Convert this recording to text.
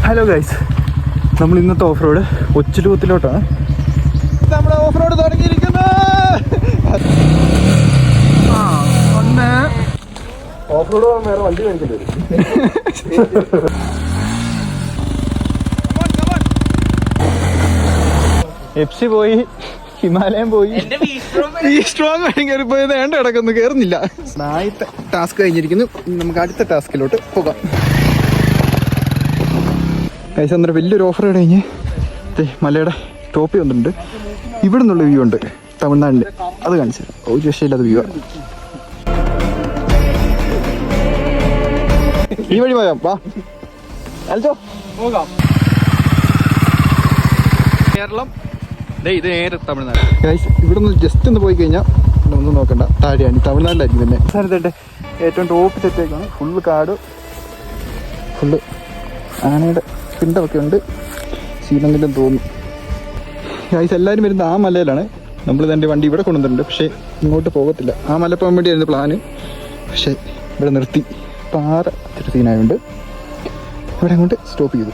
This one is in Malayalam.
ഹലോ ഗൈസ്, നമ്മൾ ഇന്നത്തെ ഓഫ് റോഡ് ഒച്ചിലൂത്തിലോട്ടാണ്. നമ്മുടെ ഓഫ് റോഡ് തുടങ്ങിയിരിക്കുന്നത്. ഓഫ് റോഡ് വേറെ വണ്ടി മേടിക്കേണ്ടി വരും. എഫ്സി പോയി, ഹിമാലയം പോയി, ഈ സ്ട്രോങ് ഭയങ്കര പോയത് വേണ്ട കിടക്കുന്നു, കയറുന്നില്ല. ആദ്യത്തെ ടാസ്ക് കഴിഞ്ഞിരിക്കുന്നു. നമുക്ക് അടുത്ത ടാസ്കിലോട്ട് പോകാം. കൈസ് അന്നേരം വലിയൊരു ഓഫർ കഴിഞ്ഞ് മലയുടെ ടോപ്പിൽ വന്നിട്ടുണ്ട്. ഇവിടെ നിന്നുള്ള വ്യൂ ഉണ്ട് തമിഴ്നാടിൻ്റെ, അത് കാണിച്ചു ഒരു രക്ഷയില്ലാത്ത വ്യൂ ആണ്. ഈ വഴി പോയാം, വാ അൽച്ചോ പോകാം. കേരളം ഇത് നേരെ തമിഴ്നാട്. ഗൈസ് ഇവിടെ നിന്ന് ജസ്റ്റ് ഒന്ന് പോയി കഴിഞ്ഞാൽ ഒന്നും നോക്കണ്ട, താഴെയാണ് തമിഴ്നാട്ടിലായിരിക്കും. പിന്നെ സ്ഥലത്തെ ഏറ്റവും ടോപ്പ് സെറ്റേക്കാണ്. ഫുള്ള് കാട്, ഫുള്ള് ആനയുടെ പിണ്ടമൊക്കെ ഉണ്ട്. ശ്രീലങ്കയിലും തോന്നും. ഗൈസ് എല്ലാവരും വരുന്നത് ആ മലയിലാണ്. നമ്മൾ തന്നെ വണ്ടി ഇവിടെ കൊണ്ടുവന്നിട്ടുണ്ട്, പക്ഷേ ഇങ്ങോട്ട് പോകത്തില്ല. ആ മല പോകാൻ വേണ്ടിയായിരുന്നു പ്ലാന്, പക്ഷേ ഇവിടെ നിർത്തി. പാറ ഇത്തിരി സീനായതുകൊണ്ട് ഇവിടെ അങ്ങോട്ട് സ്റ്റോപ്പ് ചെയ്തു.